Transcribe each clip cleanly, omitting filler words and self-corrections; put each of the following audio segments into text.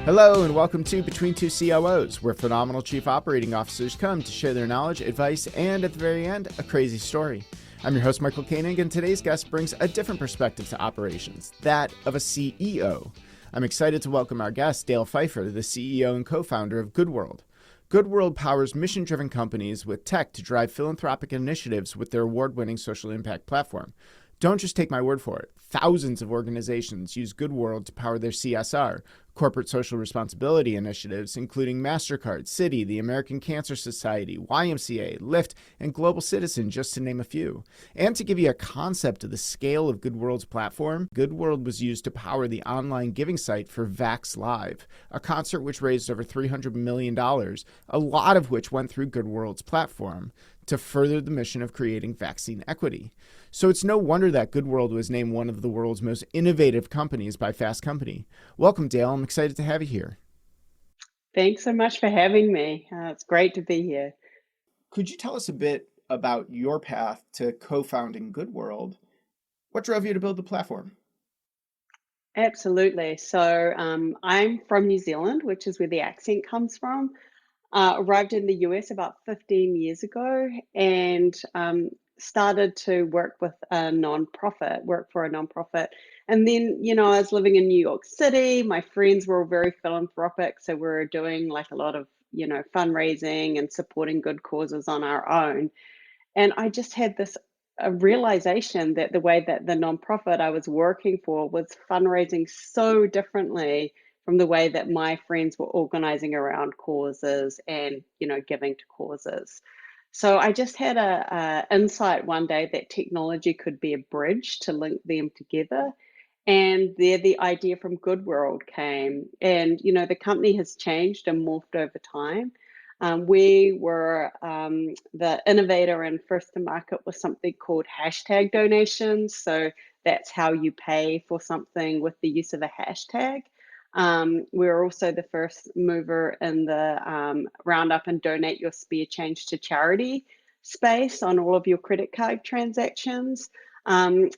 Hello and welcome to Between Two COOs, where phenomenal chief operating officers come to share their knowledge, advice, and at the very end, a crazy story. I'm your host, Michael Koenig, and today's guest brings a different perspective to operations, that of a CEO. I'm excited to welcome our guest, Dale Pfeifer, the CEO and co-founder of Goodworld. Goodworld powers mission-driven companies with tech to drive philanthropic initiatives with their award-winning social impact platform. Don't just take my word for it. Thousands of organizations use Goodworld to power their CSR, corporate social responsibility initiatives, including Mastercard, Citi, the American Cancer Society, YMCA, Lyft, and Global Citizen, just to name a few. And to give you a concept of the scale of Goodworld's platform, Goodworld was used to power the online giving site for Vax Live, a concert which raised over $300 million, a lot of which went through Goodworld's platform to further the mission of creating vaccine equity. So it's no wonder that Goodworld was named one of the world's most innovative companies by Fast Company. Welcome, Dale. I'm excited to have you here. Thanks so much for having me. It's great to be here. Could you tell us a bit about your path to co-founding Goodworld? What drove you to build the platform? Absolutely. So I'm from New Zealand, which is where the accent comes from. Arrived in the US about 15 years ago and started to work with work for a nonprofit. And then, I was living in New York City. My friends were all very philanthropic. So we were doing like a lot of, fundraising and supporting good causes on our own. And I just had this a realization that the way that the nonprofit I was working for was fundraising so differently from the way that my friends were organizing around causes and, giving to causes. So I just had a insight one day that technology could be a bridge to link them together. And there the idea from Goodworld came. And, the company has changed and morphed over time. We were the innovator and first to market with something called hashtag donations. So that's how you pay for something with the use of a hashtag. We're also the first mover in the round up and donate your spare change to charity space on all of your credit card transactions. And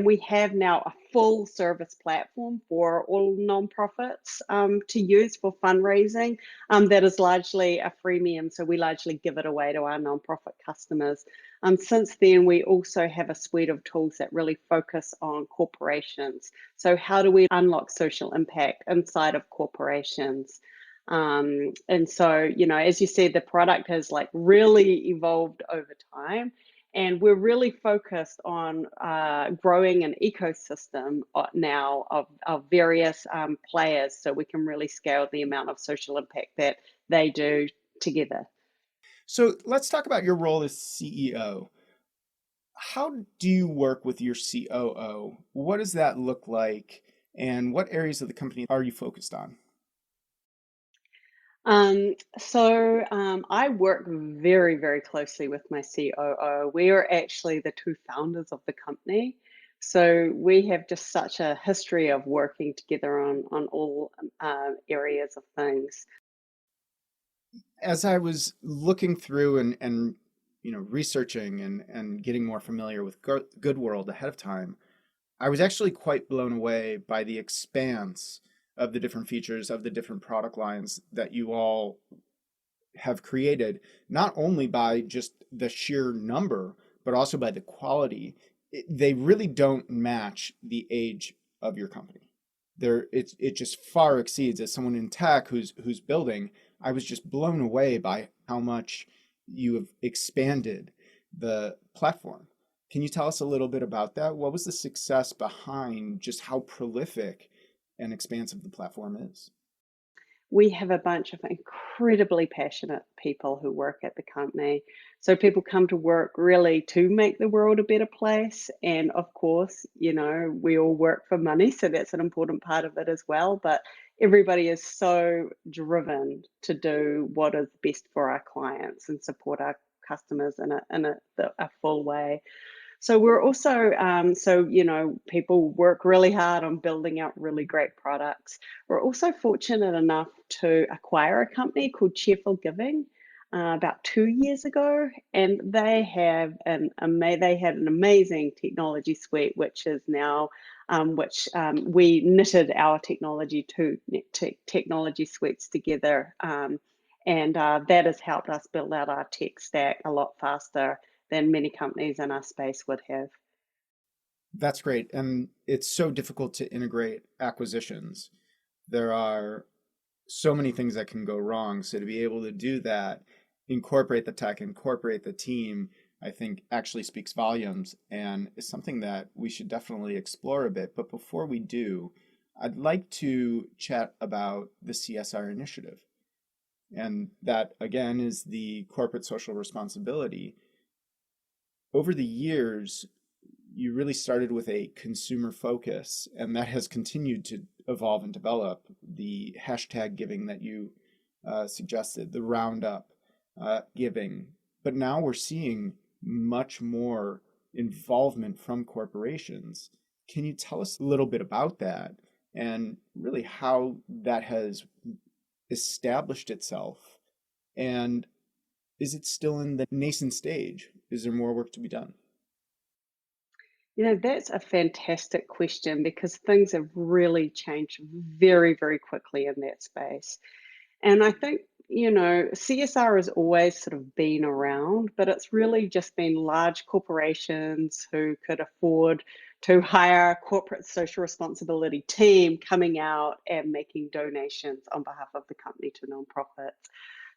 we have now a full service platform for all nonprofits to use for fundraising that is largely a freemium. So we largely give it away to our nonprofit customers. Since then, we also have a suite of tools that really focus on corporations. So how do we unlock social impact inside of corporations? And so, as you said, the product has like really evolved over time. And we're really focused on growing an ecosystem now of various players so we can really scale the amount of social impact that they do together. So let's talk about your role as CEO. How do you work with your COO? What does that look like? And what areas of the company are you focused on? I work very, very closely with my COO. We are actually the two founders of the company. So we have just such a history of working together on all areas of things. As I was looking through and researching and getting more familiar with Goodworld ahead of time, I was actually quite blown away by the expanse of the different features of the different product lines that you all have created, not only by just the sheer number, but also by the quality. They really don't match the age of your company. It just far exceeds. As someone in tech who's building, I was just blown away by how much you have expanded the platform. Can you tell us a little bit about that? What was the success behind just how prolific and expansive the platform is? We have a bunch of incredibly passionate people who work at the company. So people come to work really to make the world a better place. And of course, we all work for money. So that's an important part of it as well. But everybody is so driven to do what is best for our clients and support our customers in a full way. So we're also, people work really hard on building out really great products. We're also fortunate enough to acquire a company called Cheerful Giving. about 2 years ago, and they had an amazing technology suite, which is now which we knitted our technology suites together, and that has helped us build out our tech stack a lot faster than many companies in our space would have. That's great. And it's so difficult to integrate acquisitions. There are so many things that can go wrong. So to be able to do that, incorporate the tech, incorporate the team, I think actually speaks volumes and is something that we should definitely explore a bit. But before we do, I'd like to chat about the CSR initiative. And that, again, is the corporate social responsibility. Over the years, you really started with a consumer focus, and that has continued to evolve and develop. The hashtag giving that you suggested, the roundup giving. But now we're seeing much more involvement from corporations. Can you tell us a little bit about that and really how that has established itself? And is it still in the nascent stage? Is there more work to be done? That's a fantastic question because things have really changed very, very quickly in that space. And I think, CSR has always sort of been around, but it's really just been large corporations who could afford to hire a corporate social responsibility team coming out and making donations on behalf of the company to nonprofits.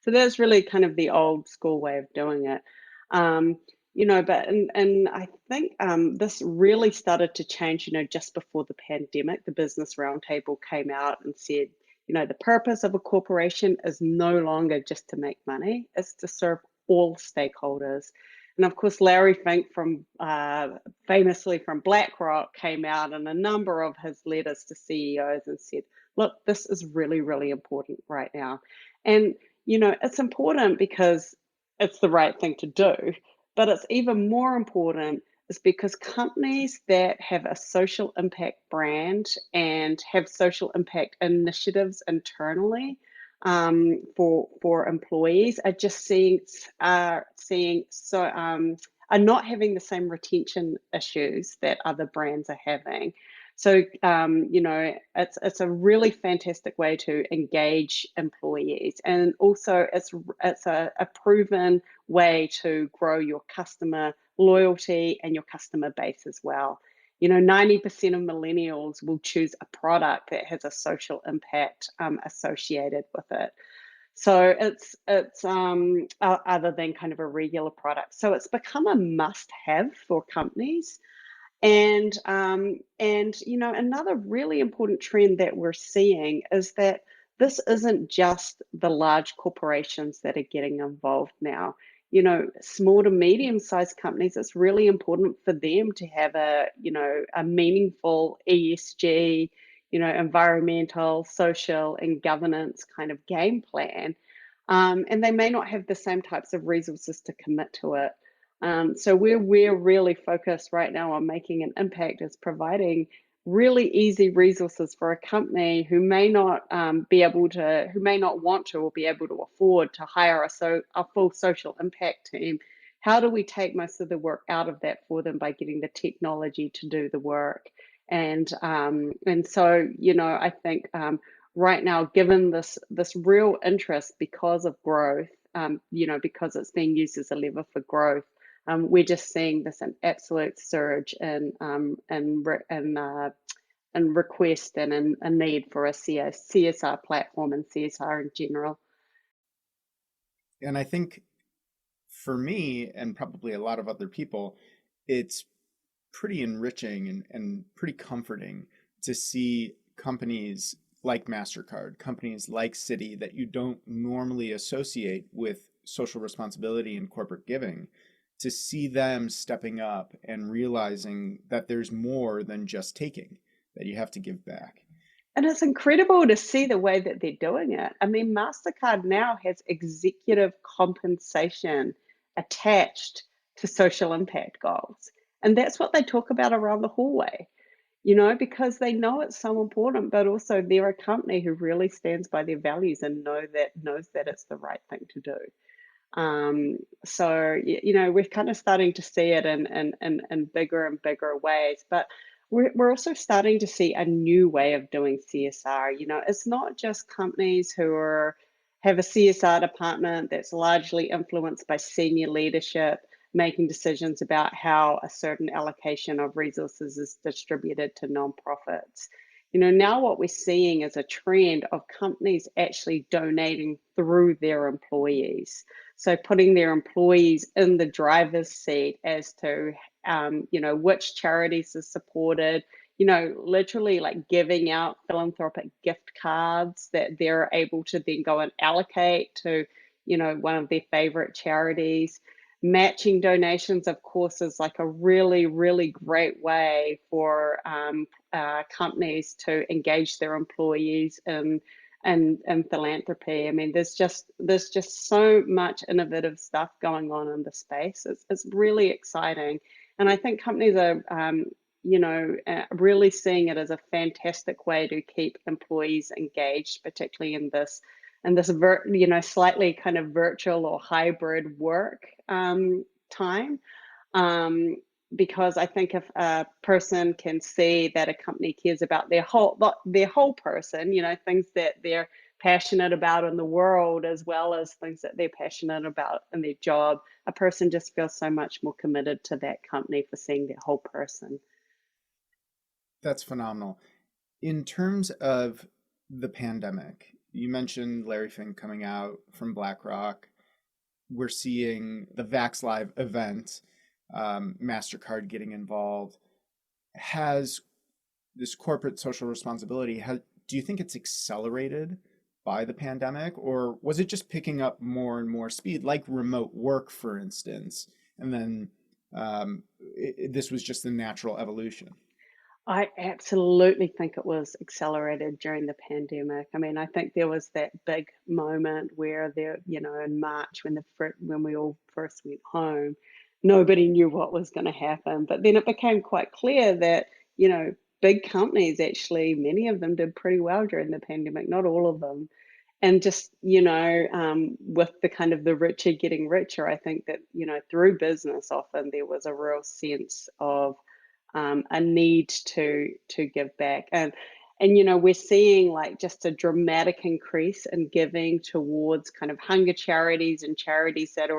So that's really kind of the old school way of doing it. Um, but I think this really started to change, just before the pandemic. The Business Roundtable came out and said, the purpose of a corporation is no longer just to make money, it's to serve all stakeholders. And of course, Larry Fink famously from BlackRock came out in a number of his letters to CEOs and said, look, this is really, really important right now. And, it's important because it's the right thing to do, but it's even more important is because companies that have a social impact brand and have social impact initiatives internally for employees are just seeing so are not having the same retention issues that other brands are having. So it's a really fantastic way to engage employees, and also it's a proven way to grow your customer loyalty and your customer base as well. 90% of millennials will choose a product that has a social impact associated with it. So it's other than kind of a regular product. So it's become a must-have for companies. And another really important trend that we're seeing is that this isn't just the large corporations that are getting involved now. Small to medium-sized companies, it's really important for them to have a meaningful ESG, environmental, social, and governance kind of game plan. And they may not have the same types of resources to commit to it. So we're really focused right now on making an impact as providing really easy resources for a company who may not who may not want to or be able to afford to hire a full social impact team. How do we take most of the work out of that for them by getting the technology to do the work? And so I think right now, given this real interest because of growth, because it's being used as a lever for growth. We're just seeing this an absolute surge in request and in a need for a CSR platform and CSR in general. And I think for me, and probably a lot of other people, it's pretty enriching and pretty comforting to see companies like Mastercard, companies like Citi that you don't normally associate with social responsibility and corporate giving, to see them stepping up and realizing that there's more than just taking, that you have to give back. And it's incredible to see the way that they're doing it. I mean, Mastercard now has executive compensation attached to social impact goals. And that's what they talk about around the hallway, because they know it's so important, but also they're a company who really stands by their values and knows that it's the right thing to do. We're kind of starting to see it in bigger and bigger ways, but we're also starting to see a new way of doing CSR. It's not just companies who have a CSR department that's largely influenced by senior leadership making decisions about how a certain allocation of resources is distributed to nonprofits. Now what we're seeing is a trend of companies actually donating through their employees. So putting their employees in the driver's seat as to, which charities are supported, literally like giving out philanthropic gift cards that they're able to then go and allocate to, one of their favorite charities. Matching donations, of course, is like a really, really great way for companies to engage their employees in philanthropy. I mean, there's just so much innovative stuff going on in the space. It's really exciting, and I think companies are really seeing it as a fantastic way to keep employees engaged, particularly in this slightly kind of virtual or hybrid work time. Um, because I think if a person can see that a company cares about their whole person, things that they're passionate about in the world as well as things that they're passionate about in their job, a person just feels so much more committed to that company for seeing their whole person. That's phenomenal. In terms of the pandemic, you mentioned Larry Fink coming out from BlackRock. We're seeing the Vax Live event, Mastercard getting involved. Has this corporate social responsibility, do you think it's accelerated by the pandemic, or was it just picking up more and more speed, like remote work, for instance, and then this was just the natural evolution? I absolutely think it was accelerated during the pandemic. I mean, I think there was that big moment where in March when we all first went home, nobody knew what was going to happen. But then it became quite clear that, big companies actually, many of them did pretty well during the pandemic, not all of them. And just, with the kind of the richer getting richer, I think that, through business, often there was a real sense of a need to give back. And we're seeing like just a dramatic increase in giving towards kind of hunger charities and charities that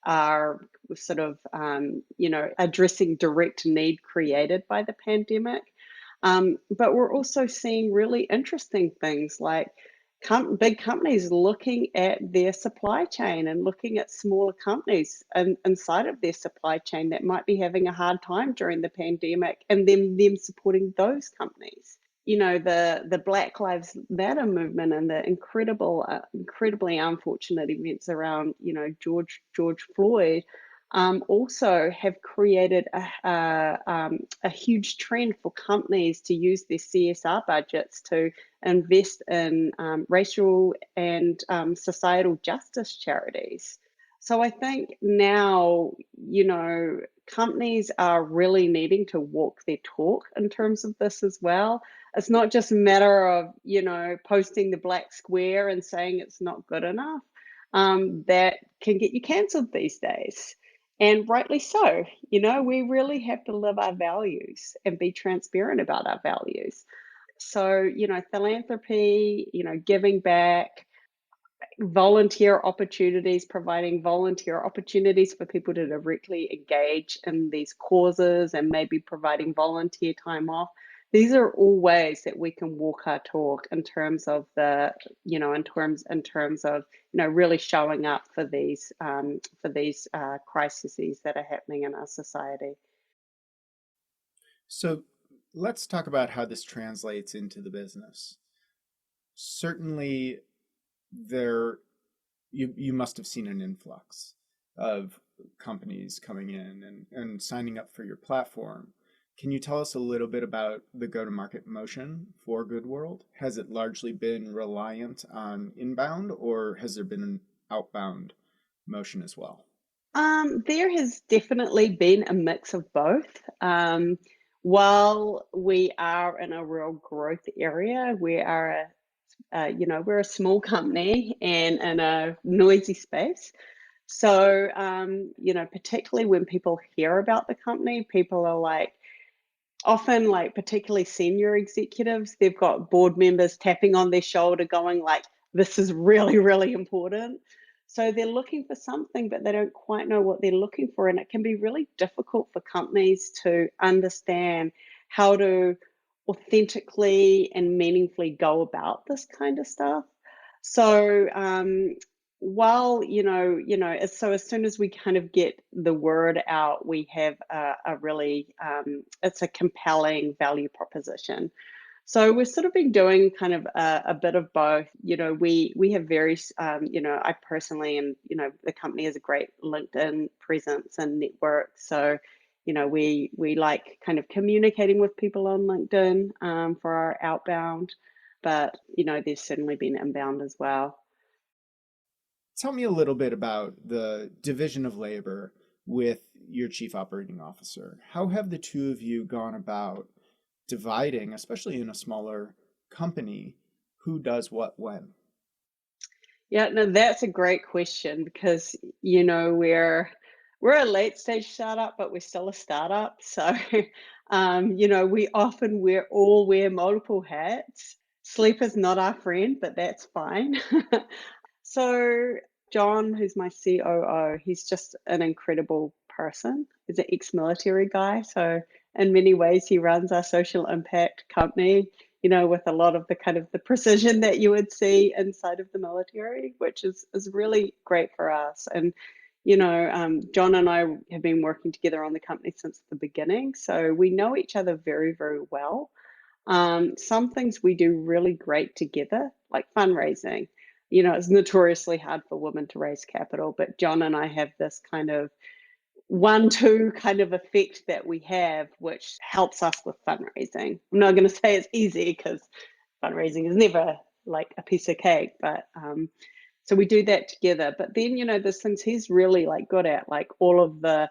are sort of addressing direct need created by the pandemic. But we're also seeing really interesting things like big companies looking at their supply chain and looking at smaller companies inside of their supply chain that might be having a hard time during the pandemic, and them supporting those companies. The Black Lives Matter movement and the incredibly unfortunate events around, George Floyd, also have created a huge trend for companies to use their CSR budgets to invest in racial and societal justice charities. So I think now, companies are really needing to walk their talk in terms of this as well. It's not just a matter of, posting the black square and saying it's not good enough. That can get you cancelled these days. And rightly so. We really have to live our values and be transparent about our values. So, philanthropy, giving back, providing volunteer opportunities for people to directly engage in these causes and maybe providing volunteer time off. These are all ways that we can walk our talk in terms of really showing up for these crises that are happening in our society. So let's talk about how this translates into the business. Certainly, you must have seen an influx of companies coming in and signing up for your platform. Can you tell us a little bit about the go-to-market motion for Goodworld? Has it largely been reliant on inbound, or has there been an outbound motion as well? There has definitely been a mix of both. While we are in a real growth area, we are a we're a small company and in a noisy space. So, particularly when people hear about the company, people are like, often like particularly senior executives, they've got board members tapping on their shoulder going like, this is really, really important. So they're looking for something, but they don't quite know what they're looking for. And it can be really difficult for companies to understand how to authentically and meaningfully go about this kind of stuff. So while so as soon as we kind of get the word out, we have a really it's a compelling value proposition. So we've sort of been doing kind of a bit of both. We have I personally, and the company has a great LinkedIn presence and network. So we like kind of communicating with people on LinkedIn for our outbound, but there's certainly been inbound as well. Tell me a little bit about the division of labor with your chief operating officer. How have the two of you gone about dividing, especially in a smaller company, who does what when? Yeah, no, that's a great question because we're a late stage startup, but we're still a startup. So we often wear multiple hats. Sleep is not our friend, but that's fine. So John, who's my COO, he's just an incredible person. He's an ex-military guy, so in many ways he runs our social impact company, with a lot of the kind of the precision that you would see inside of the military, which is really great for us. And John and I have been working together on the company since the beginning, so we know each other very, very well. Some things we do really great together, like fundraising. It's notoriously hard for women to raise capital, but John and I have this kind of 1-2 kind of effect that we have, which helps us with fundraising. I'm not going to say it's easy because fundraising is never like a piece of cake, but so we do that together. But then, there's things he's really like good at, like all of the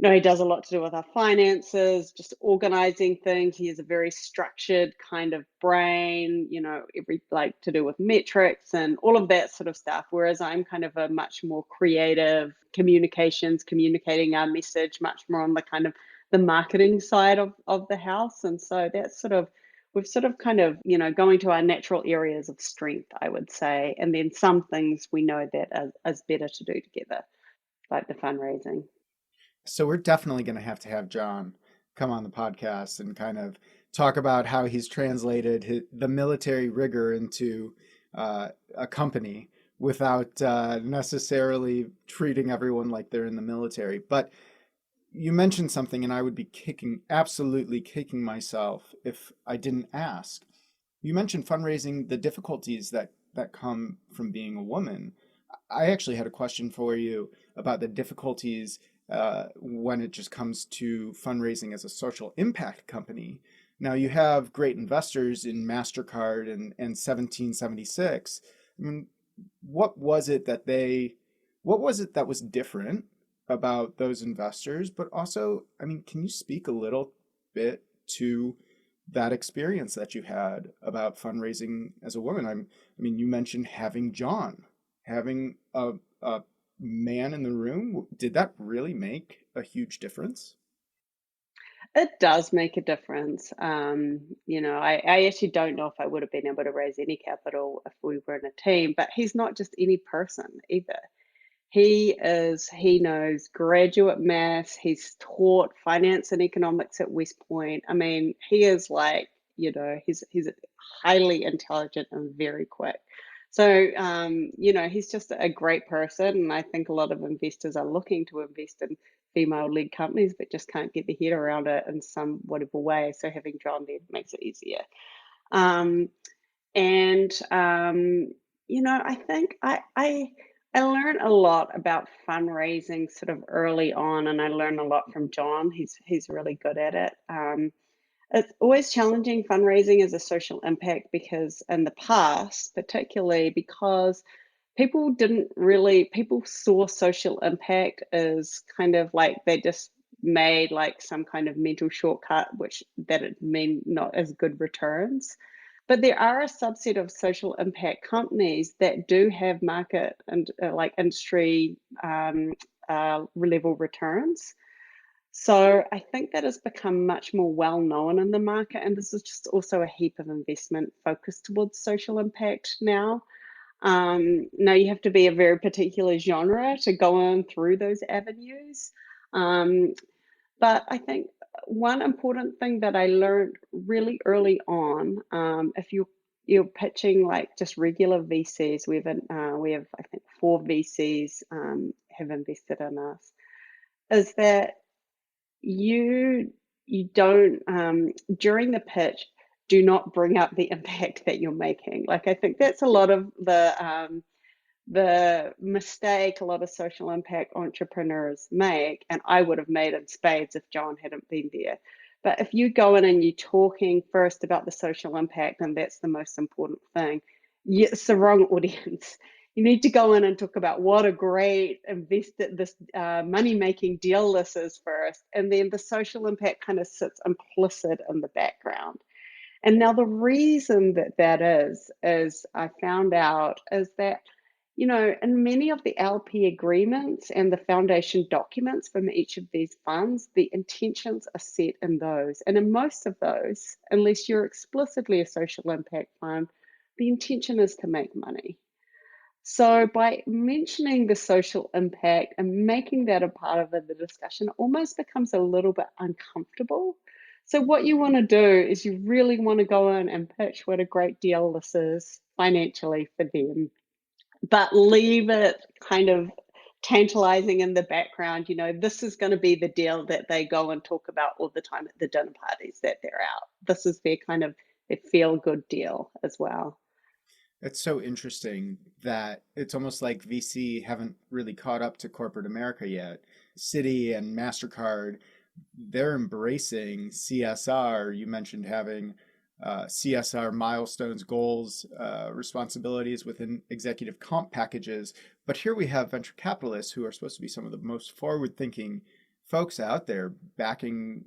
he does a lot to do with our finances, just organizing things. He has a very structured kind of brain, every like to do with metrics and all of that sort of stuff. Whereas I'm kind of a much more creative communicating our message, much more on the kind of the marketing side of the house. And so that's we've sort of kind of, going to our natural areas of strength, I would say. And then some things we know that is better to do together, like the fundraising. So we're definitely going to have John come on the podcast and kind of talk about how he's translated the military rigor into a company without necessarily treating everyone like they're in the military. But you mentioned something, and I would be absolutely kicking myself if I didn't ask. You mentioned fundraising, the difficulties that come from being a woman. I actually had a question for you about the difficulties when it just comes to fundraising as a social impact company. Now, you have great investors in Mastercard and 1776. I mean, what was it that was different about those investors? But also, I mean, can you speak a little bit to that experience that you had about fundraising as a woman? I mean, you mentioned having John, having a man in the room. Did that really make a huge difference? It does make a difference. I actually don't know if I would have been able to raise any capital if we were in a team, but he's not just any person either. He knows graduate maths, he's taught finance and economics at West Point. I mean, he is like, he's highly intelligent and very quick. So, he's just a great person. And I think a lot of investors are looking to invest in female-led companies, but just can't get their head around it in some whatever way. So having John there makes it easier. Um, and I think I learned a lot about fundraising sort of early on, and I learned a lot from John. He's really good at it. It's always challenging fundraising as a social impact because in the past, particularly because people saw social impact as kind of like they just made like some kind of mental shortcut, which that it mean not as good returns. But there are a subset of social impact companies that do have market and like industry level returns. So I think that has become much more well known in the market, and this is just also a heap of investment focused towards social impact now. Now you have to be a very particular genre to go on through those avenues. Um, but I think one important thing that I learned really early on, if you're pitching like just regular VCs, we have I think four VCs have invested in us, is that you don't during the pitch do not bring up the impact that you're making. Like I think that's a lot of the mistake a lot of social impact entrepreneurs make, and I would have made in spades if John hadn't been there. But if you go in and you're talking first about the social impact, and that's the most important thing, it's the wrong audience. You need to go in and talk about what a great this money-making deal this is first, and then the social impact kind of sits implicit in the background. And now the reason that that is I found out, is that, in many of the LP agreements and the foundation documents from each of these funds, the intentions are set in those. And in most of those, unless you're explicitly a social impact fund, the intention is to make money. So by mentioning the social impact and making that a part of the discussion, it almost becomes a little bit uncomfortable. So what you want to do is you really want to go in and pitch what a great deal this is financially for them, but leave it kind of tantalizing in the background. This is going to be the deal that they go and talk about all the time at the dinner parties that they're out. This is their kind of their feel good deal as well. It's so interesting that it's almost like VC haven't really caught up to corporate America yet. Citi and Mastercard, they're embracing CSR. You mentioned having CSR milestones, goals, responsibilities within executive comp packages. But here we have venture capitalists who are supposed to be some of the most forward-thinking folks out there backing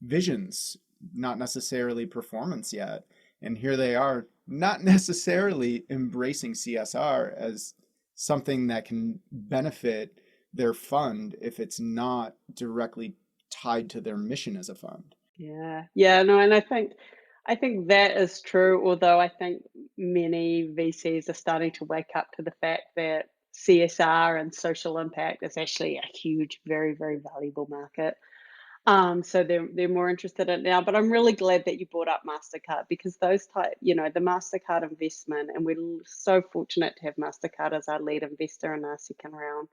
visions, not necessarily performance yet. And here they are, not necessarily embracing CSR as something that can benefit their fund if it's not directly tied to their mission as a fund. Yeah, no, and I think that is true, although I think many VCs are starting to wake up to the fact that CSR and social impact is actually a huge, very, very valuable market. So they're more interested in it now. But I'm really glad that you brought up Mastercard, because those type, the Mastercard investment, and we're so fortunate to have Mastercard as our lead investor in our second round.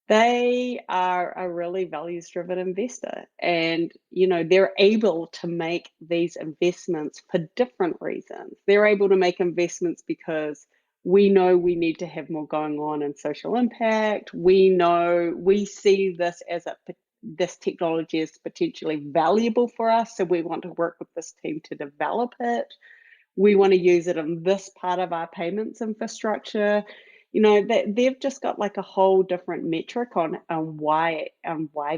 They are a really values driven investor, and they're able to make these investments for different reasons. They're able to make investments because we know we need to have more going on in social impact. We see this technology is potentially valuable for us, so we want to work with this team to develop it. We want to use it in this part of our payments infrastructure. They've just got like a whole different metric on why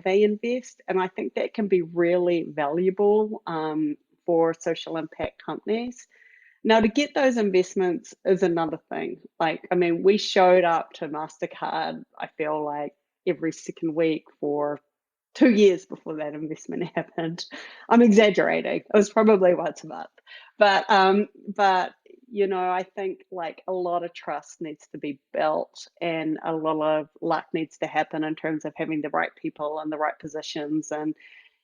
they invest, and I think that can be really valuable for social impact companies. Now, to get those investments is another thing. Like, I mean, we showed up to Mastercard, I feel like, every second week for 2 years before that investment happened. I'm exaggerating. It was probably once a month. But I think like a lot of trust needs to be built, and a lot of luck needs to happen in terms of having the right people in the right positions, and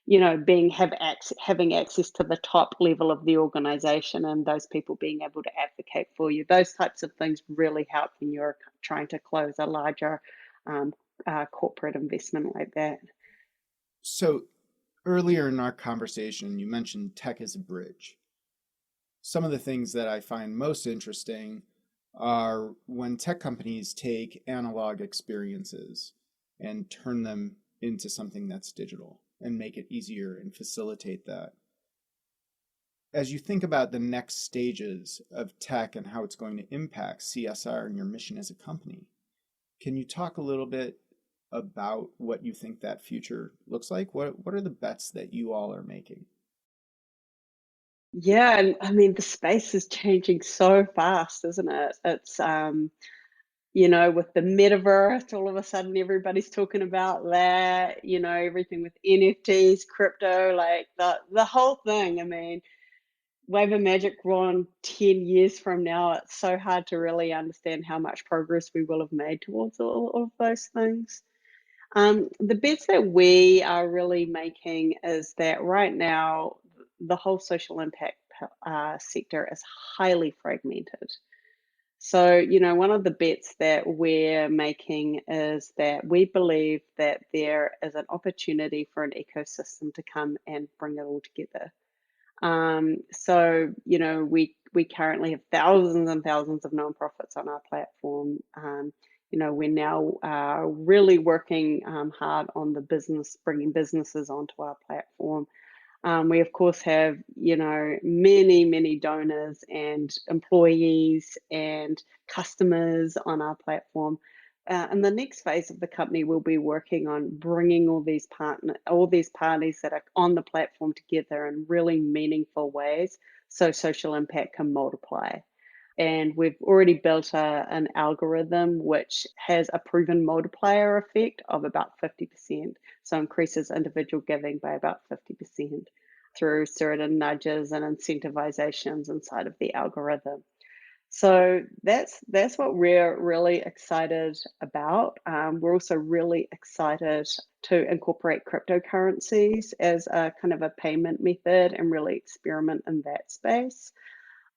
having access to the top level of the organization, and those people being able to advocate for you. Those types of things really help when you're trying to close a larger um, corporate investment like that. So earlier in our conversation, you mentioned tech as a bridge. Some of the things that I find most interesting are when tech companies take analog experiences and turn them into something that's digital and make it easier and facilitate that. As you think about the next stages of tech and how it's going to impact CSR and your mission as a company, can you talk a little bit about what you think that future looks like? What are the bets that you all are making? Yeah, and I mean the space is changing so fast, isn't it? It's with the metaverse, all of a sudden everybody's talking about that, everything with NFTs, crypto, like the whole thing. I mean, wave of magic wand 10 years from now, it's so hard to really understand how much progress we will have made towards all of those things. The bets that we are really making is that right now, the whole social impact sector is highly fragmented. So, one of the bets that we're making is that we believe that there is an opportunity for an ecosystem to come and bring it all together. We currently have thousands and thousands of nonprofits on our platform. We're now really working hard on the business, bringing businesses onto our platform. We of course have, many, many donors and employees and customers on our platform. And the next phase of the company will be working on bringing all these parties that are on the platform together in really meaningful ways, so social impact can multiply. And we've already built an algorithm which has a proven multiplier effect of about 50%. So increases individual giving by about 50% through certain nudges and incentivizations inside of the algorithm. So that's what we're really excited about. We're also really excited to incorporate cryptocurrencies as a kind of a payment method and really experiment in that space.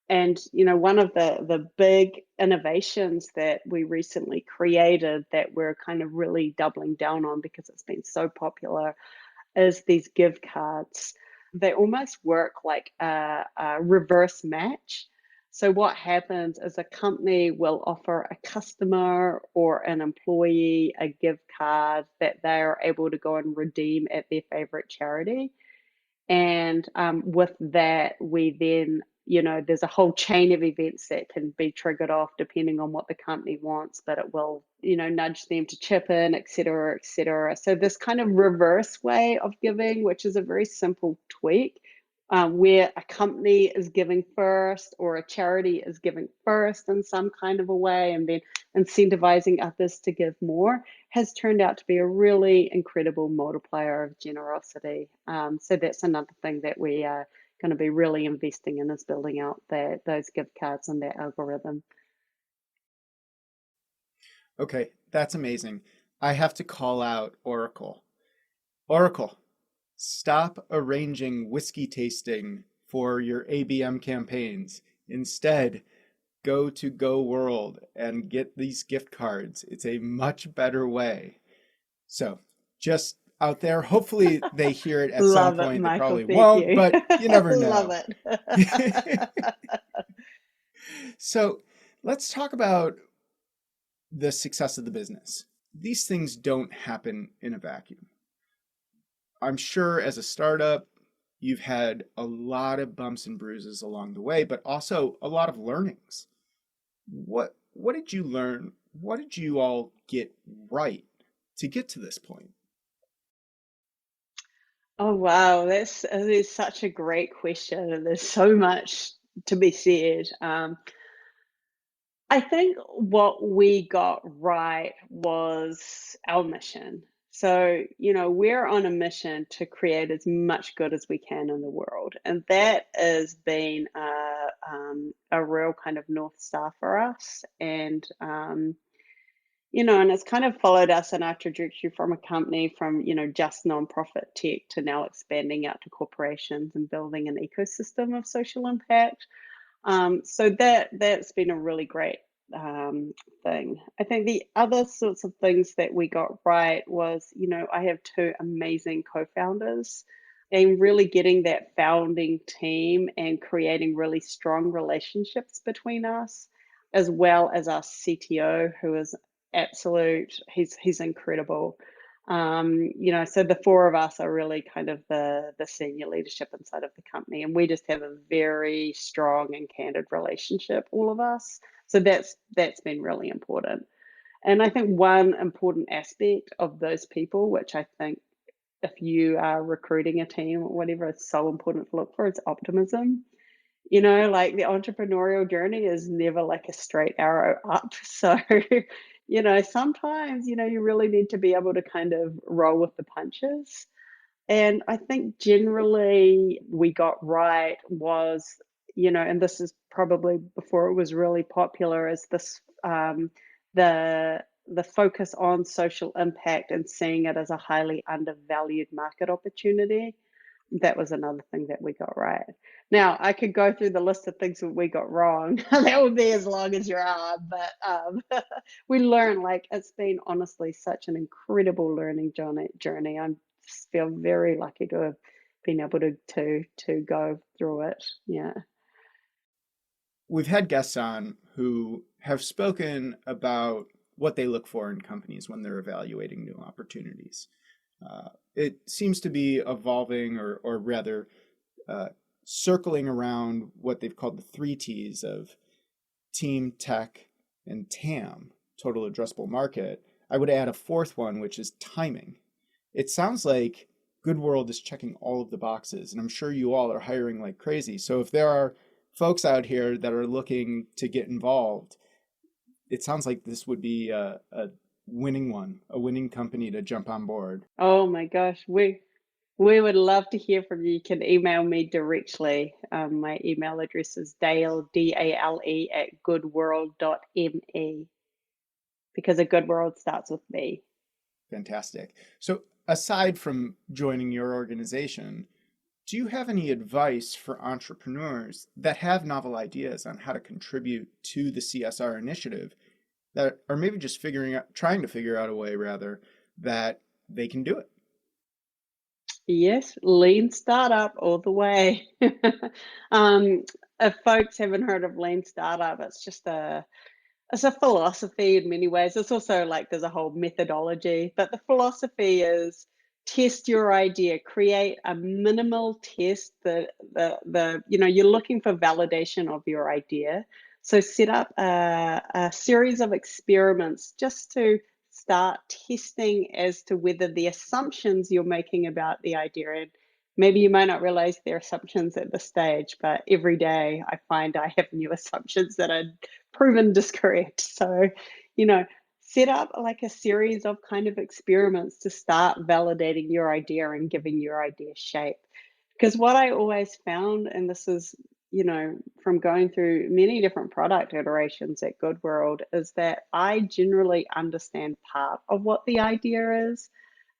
And one of the big innovations that we recently created that we're kind of really doubling down on because it's been so popular is these gift cards. They almost work like a reverse match. So what happens is a company will offer a customer or an employee a gift card that they are able to go and redeem at their favorite charity. And with that, we then, there's a whole chain of events that can be triggered off depending on what the company wants, but it will, nudge them to chip in, et cetera, et cetera. So this kind of reverse way of giving, which is a very simple tweak, where a company is giving first or a charity is giving first in some kind of a way, and then incentivizing others to give more, has turned out to be a really incredible multiplier of generosity. So that's another thing that we are going to be really investing in, is building out those gift cards and that algorithm. Okay, that's amazing. I have to call out Oracle. Oracle, stop arranging whiskey tasting for your ABM campaigns. Instead, go to Go World and get these gift cards. It's a much better way. So, just out there, hopefully they hear it at some Love it, point. They Michael. probably Thank won't, you. but you never Love know. it. So, let's talk about the success of the business. These things don't happen in a vacuum. I'm sure as a startup, you've had a lot of bumps and bruises along the way, but also a lot of learnings. What did you learn? What did you all get right to get to this point? Oh wow, that is such a great question, and there's so much to be said. I think what we got right was our mission. So, we're on a mission to create as much good as we can in the world. And that has been a real kind of North Star for us. And it's kind of followed us in our trajectory from a company from, just nonprofit tech to now expanding out to corporations and building an ecosystem of social impact. So that's been a really great thing. I think the other sorts of things that we got right was, I have two amazing co-founders, and really getting that founding team and creating really strong relationships between us, as well as our CTO, who is he's incredible. So the four of us are really kind of the senior leadership inside of the company, and we just have a very strong and candid relationship, all of us. So that's been really important. And I think one important aspect of those people, which I think if you are recruiting a team or whatever, it's so important to look for, is optimism. Like the entrepreneurial journey is never like a straight arrow up. So, sometimes, you really need to be able to kind of roll with the punches. And I think generally we got right was, and this is probably before it was really popular, is this the focus on social impact and seeing it as a highly undervalued market opportunity. That was another thing that we got right. Now, I could go through the list of things that we got wrong. That would be as long as your arm, but we learn. Like, it's been honestly such an incredible learning journey. I just feel very lucky to have been able to go through it. Yeah. We've had guests on who have spoken about what they look for in companies when they're evaluating new opportunities. It seems to be evolving, or rather, circling around what they've called the three T's of team, tech, and TAM, total addressable market. I would add a fourth one, which is timing. It sounds like Goodworld is checking all of the boxes, and I'm sure you all are hiring like crazy. So if there are folks out here that are looking to get involved, it sounds like this would be a winning one, a winning company to jump on board. Oh my gosh, we would love to hear from you. You can email me directly. My email address is Dale, Dale, at goodworld.me, because a good world starts with me. Fantastic. So aside from joining your organization, do you have any advice for entrepreneurs that have novel ideas on how to contribute to the CSR initiative, that are maybe just trying to figure out a way rather that they can do it? Yes, lean startup all the way. um, if folks haven't heard of lean startup, it's a philosophy in many ways. It's also like there's a whole methodology, but the philosophy is test your idea, create a minimal test. You're looking for validation of your idea. So set up a series of experiments just to start testing as to whether the assumptions you're making about the idea, and maybe you might not realize their assumptions at this stage, but every day I find I have new assumptions that are proven discorrect. So, you know, set up like a series of kind of experiments to start validating your idea and giving your idea shape. Because what I always found, and this is, from going through many different product iterations at Goodworld, is that I generally understand part of what the idea is,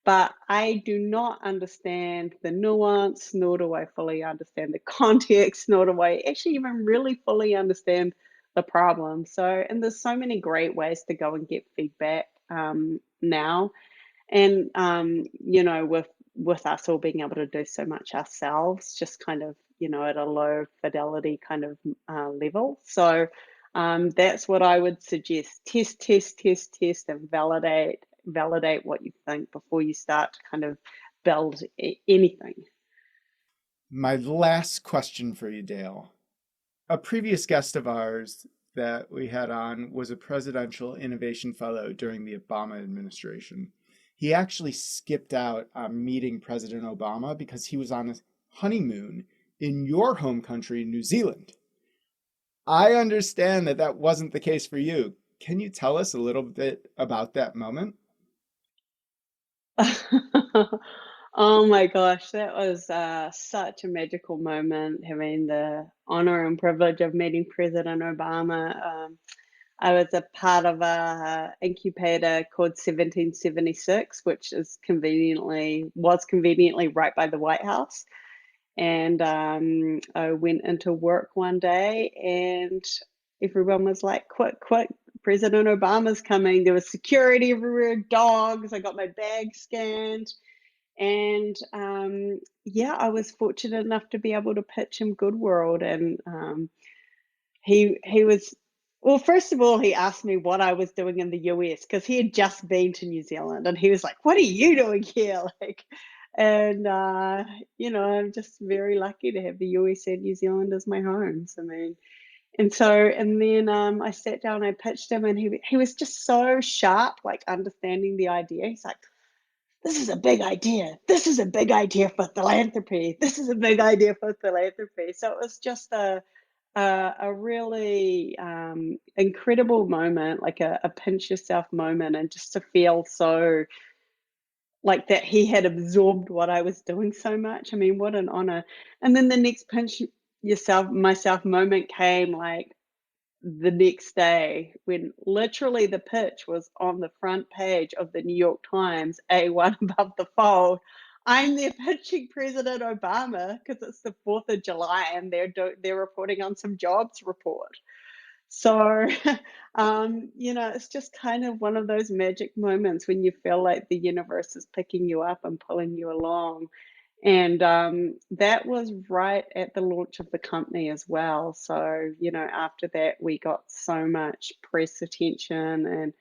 but I do not understand the nuance, nor do I fully understand the context, nor do I actually even really fully understand the problem. So, and there's so many great ways to go and get feedback now. And with us all being able to do so much ourselves, just kind of, at a low fidelity kind of level. So that's what I would suggest. Test, test, test, test, and validate what you think before you start to kind of build anything. My last question for you, Dale. A previous guest of ours that we had on was a presidential innovation fellow during the Obama administration. He actually skipped out on meeting President Obama because he was on a honeymoon in your home country, New Zealand. I understand that that wasn't the case for you. Can you tell us a little bit about that moment? Oh my gosh, that was such a magical moment, having the honor and privilege of meeting President Obama. I was a part of a incubator called 1776, which was conveniently right by the White House. And I went into work one day, and everyone was like, quick, quick, President Obama's coming. There was security everywhere, dogs. I got my bag scanned. And yeah, I was fortunate enough to be able to pitch him Goodworld. And he was, well, first of all, he asked me what I was doing in the US because he had just been to New Zealand, and he was like, "What are you doing here?" Like, and I'm just very lucky to have the US and New Zealand as my homes. I mean, and then I sat down, I pitched him, and he was just so sharp, like understanding the idea. He's like, "This is a big idea. This is a big idea for philanthropy. This is a big idea for philanthropy." So it was just a really incredible moment, like a pinch yourself moment, and just to feel so like that he had absorbed what I was doing so much. I mean, what an honor. And then the next pinch yourself myself moment came like the next day when literally the pitch was on the front page of the New York Times, A1 above the fold. I'm there pitching President Obama because it's the 4th of July and they're reporting on some jobs report. So, it's just kind of one of those magic moments when you feel like the universe is picking you up and pulling you along. And that was right at the launch of the company as well. So, after that, we got so much press attention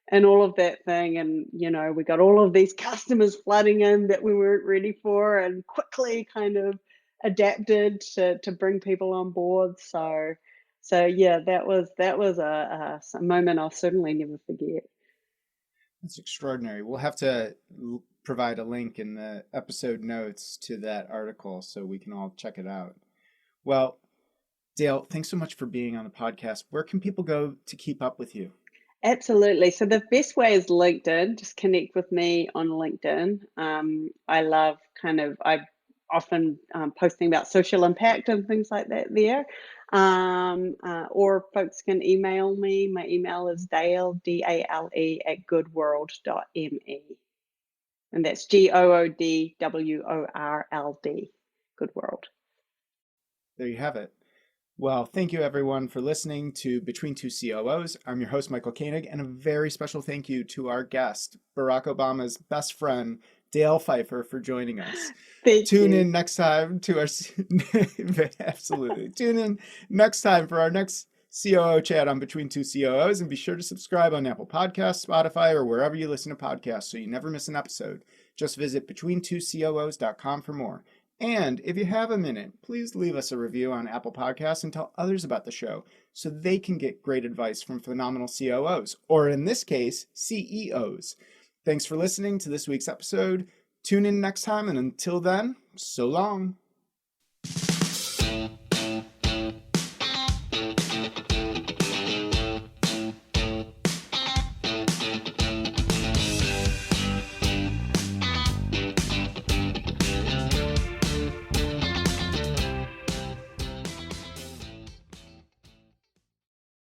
and all of that thing. And, we got all of these customers flooding in that we weren't ready for and quickly kind of adapted to bring people on board. So yeah, that was a moment I'll certainly never forget. That's extraordinary. We'll have to provide a link in the episode notes to that article so we can all check it out. Well, Dale, thanks so much for being on the podcast. Where can people go to keep up with you? Absolutely. So the best way is LinkedIn. Just connect with me on LinkedIn. I love I often posting about social impact and things like that there. Or folks can email me. My email is Dale, Dale, at goodworld.me. And that's GOODWORLD, Goodworld. There you have it. Well, thank you everyone for listening to Between Two COOs. I'm your host, Michael Koenig, and a very special thank you to our guest, Barack Obama's best friend, Dale Pfeifer, for joining us. Tune in next time to our absolutely. Tune in next time for our next COO chat on Between Two COOs, and be sure to subscribe on Apple Podcasts, Spotify, or wherever you listen to podcasts so you never miss an episode. Just visit betweentwocoos.com for more. And if you have a minute, please leave us a review on Apple Podcasts and tell others about the show so they can get great advice from phenomenal COOs, or in this case, CEOs. Thanks for listening to this week's episode. Tune in next time, and until then, so long.